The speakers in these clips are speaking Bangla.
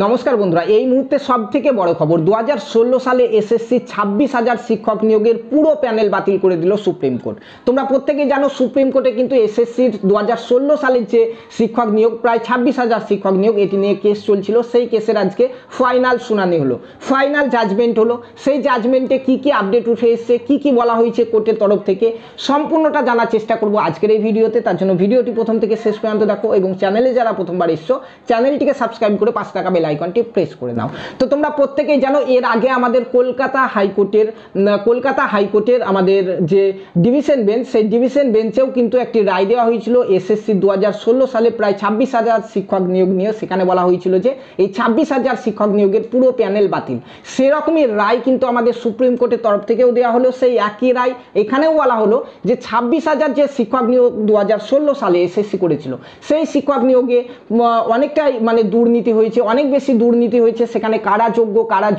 নমস্কার বন্ধুরা, এই মুহূর্তে সবথেকে বড় খবর 2016 সালে এসএসসি 26,000 শিক্ষক নিয়োগের পুরো প্যানেল বাতিল করে দিল সুপ্রিম কোর্ট। তোমরা প্রত্যেকেই জানো সুপ্রিম কোর্টে কিন্তু এসএসসির 2016 সালের যে শিক্ষক নিয়োগ প্রায় 26,000 শিক্ষক নিয়োগ এটি নিয়ে কেস চলছিল। সেই কেসের আজকে ফাইনাল শুনানি হলো, ফাইনাল জাজমেন্ট হলো। সেই জাজমেন্টে কি কি আপডেট উঠে এসেছে, কি কি বলা হয়েছে কোর্টের তরফ থেকে, সম্পূর্ণটা জানার চেষ্টা করব আজকের এই ভিডিওতে। তার জন্য ভিডিওটি প্রথম থেকে শেষ পর্যন্ত দেখো এবং চ্যানেলে যারা প্রথমবার এসছো চ্যানেলটিকে সাবস্ক্রাইব করে পাশে থাকা বেল আইকনটি প্রেস করে দাও। তো তোমরা প্রত্যেকেই জানো এর আগে আমাদের কলকাতা হাইকোর্টের আমাদের যে ডিভিশন বেঞ্চ, সেই ডিভিশন বেঞ্চেও কিন্তু একটি রায় দেওয়া হয়েছিল এসএসসি 2016 সালে প্রায় 26,000 শিক্ষক নিয়োগ নিয়ে। সেখানে বলা হয়েছিল যে এই 26,000 শিক্ষক নিয়োগের পুরো প্যানেল বাতিল। সেরকমই রায় কিন্তু আমাদের সুপ্রিম কোর্টের তরফ থেকেও দেওয়া হলো। সেই একই রায় এখানেও বলা হলো যে 26,000 যে শিক্ষক নিয়োগ 2016 সালে এসএসসি করেছিল, সেই শিক্ষক নিয়োগে অনেকটাই দুর্নীতি হয়েছে, অনেক বেশি দুর্নীতি হয়েছে। সেখানে কারা যোগ্য কারা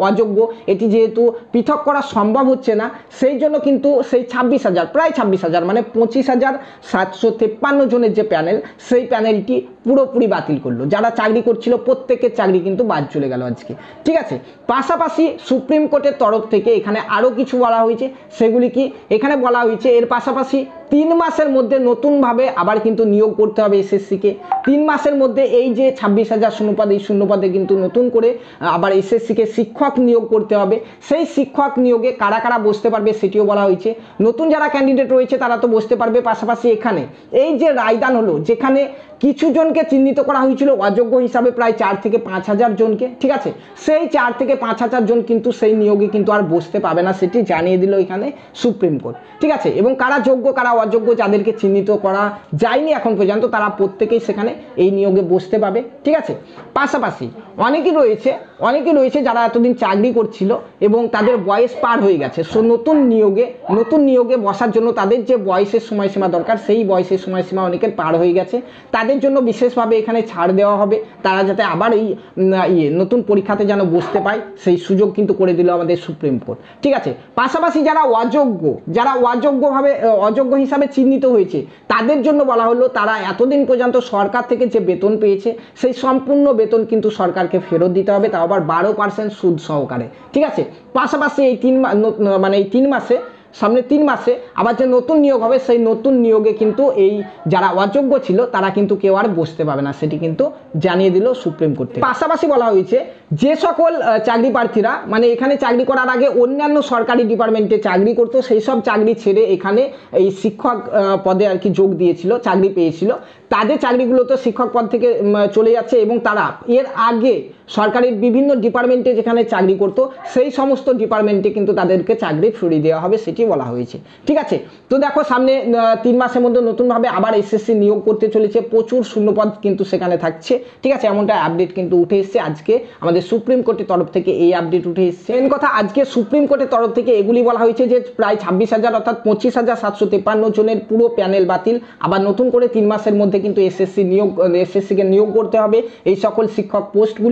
অযোগ্য এটি যেহেতু পৃথক করা সম্ভব হচ্ছে না, সেই জন্য কিন্তু সেই 26,000 প্রায় 26,000 25,753 জনের যে প্যানেল, সেই প্যানেলটি পুরোপুরি বাতিল করলো। যারা চাকরি করছিল প্রত্যেকের চাকরি কিন্তু বাদ চলে গেল আজকে, ঠিক আছে। পাশাপাশি সুপ্রিম কোর্টের তরফ থেকে এখানে আরও কিছু বলা হয়েছে। সেগুলি কি এখানে বলা হয়েছে, এর পাশাপাশি 3 মাসের মধ্যে নতুনভাবে আবার কিন্তু নিয়োগ করতে হবে এসএসসিকে। 3 মাসের মধ্যে এই যে 26,000 শূন্যপদ, এই শূন্যপদে কিন্তু নতুন করে আবার এসএসসিকে শিক্ষক নিয়োগ করতে হবে। সেই শিক্ষক নিয়োগে কারা কারা বসতে পারবে সেটিও বলা হয়েছে। নতুন যারা ক্যান্ডিডেট রয়েছে তারা তো বসতে পারবে। পাশাপাশি এখানে এই যে রায়দান হলো, যেখানে কিছু জনকে চিহ্নিত করা হয়েছিল অযোগ্য হিসাবে প্রায় 4 থেকে 5,000 জনকে, ঠিক আছে, সেই 4 থেকে 5,000 জন কিন্তু সেই নিয়োগে কিন্তু আর বসতে পাবে না, সেটি জানিয়ে দিল এখানে সুপ্রিম কোর্ট, ঠিক আছে। এবং কারা যোগ্য কারা অযোগ্য যাদেরকে চিহ্নিত করা যায়নি এখন পর্যন্ত, তারা প্রত্যেকেই সেখানে এই নিয়োগে বসতে পাবে, ঠিক আছে। পাশাপাশি অনেকেই রয়েছে যারা এতদিন চাকরি করছিল এবং তাদের বয়স পার হয়ে গেছে। সো নতুন নিয়োগে বসার জন্য তাদের যে বয়সের সময়সীমা দরকার, সেই বয়সের সময়সীমা অনেকের পার হয়ে গেছে। তাদের জন্য বিশেষভাবে এখানে ছাড় দেওয়া হবে, তারা যাতে আবার এই নতুন পরীক্ষাতে যেন বসতে পায়, সেই সুযোগ কিন্তু করে দিল আমাদের সুপ্রিম কোর্ট, ঠিক আছে। পাশাপাশি যারা অযোগ্য হিসাবে চিহ্নিত হয়েছে তাদের জন্য বলা হলো, তারা এতদিন পর্যন্ত সরকার থেকে যে বেতন পেয়েছে সেই সম্পূর্ণ বেতন কিন্তু সরকারকে ফেরত দিতে হবে, তাও আবার 12% সুদ সহকারে, ঠিক আছে। পাশাপাশি এই 3 মাসে সামনে 3 মাসে আবার যে নতুন নিয়োগ হবে, সেই নতুন নিয়োগে কিন্তু এই যারা অযোগ্য ছিল তারা কিন্তু কেউ আর বসতে পাবে না, সেটি কিন্তু জানিয়ে দিল সুপ্রিম কোর্ট থেকে। পাশাপাশি বলা হয়েছে যে সকল চাকরি প্রার্থীরা এখানে চাকরি করার আগে অন্যান্য সরকারি ডিপার্টমেন্টে চাকরি করতো, সেই সব চাকরি ছেড়ে এখানে এই শিক্ষক পদে আর কি যোগ দিয়েছিল, চাকরি পেয়েছিল, তাদের চাকরিগুলো তো শিক্ষক পদ থেকে চলে যাচ্ছে এবং তারা এর আগে সরকারের বিভিন্ন ডিপার্টমেন্টে যেখানে চাকরি করতো সেই সমস্ত ডিপার্টমেন্টে কিন্তু তাদেরকে চাকরি ফিরিয়ে দেওয়া হবে, সেটি বলা হয়েছে, ঠিক আছে। তো দেখো সামনে 3 মাসের মধ্যে নতুনভাবে আবার এসএসসি নিয়োগ করতে চলেছে, প্রচুর শূন্যপদ কিন্তু সেখানে থাকছে, ঠিক আছে। এমনটা আপডেট কিন্তু উঠে এসছে আজকে আমাদের সুপ্রিম কোর্টের তরফ থেকে, এই আপডেট উঠে এসছে। মেন কথা আজকে সুপ্রিম কোর্টের তরফ থেকে এগুলি বলা হয়েছে যে প্রায় 26,000 অর্থাৎ 25,753 জনের পুরো প্যানেল বাতিল। আবার নতুন করে 3 মাসের মধ্যে কিন্তু এসএসসিকে নিয়োগ করতে হবে এই সকল শিক্ষক পোস্টগুলি।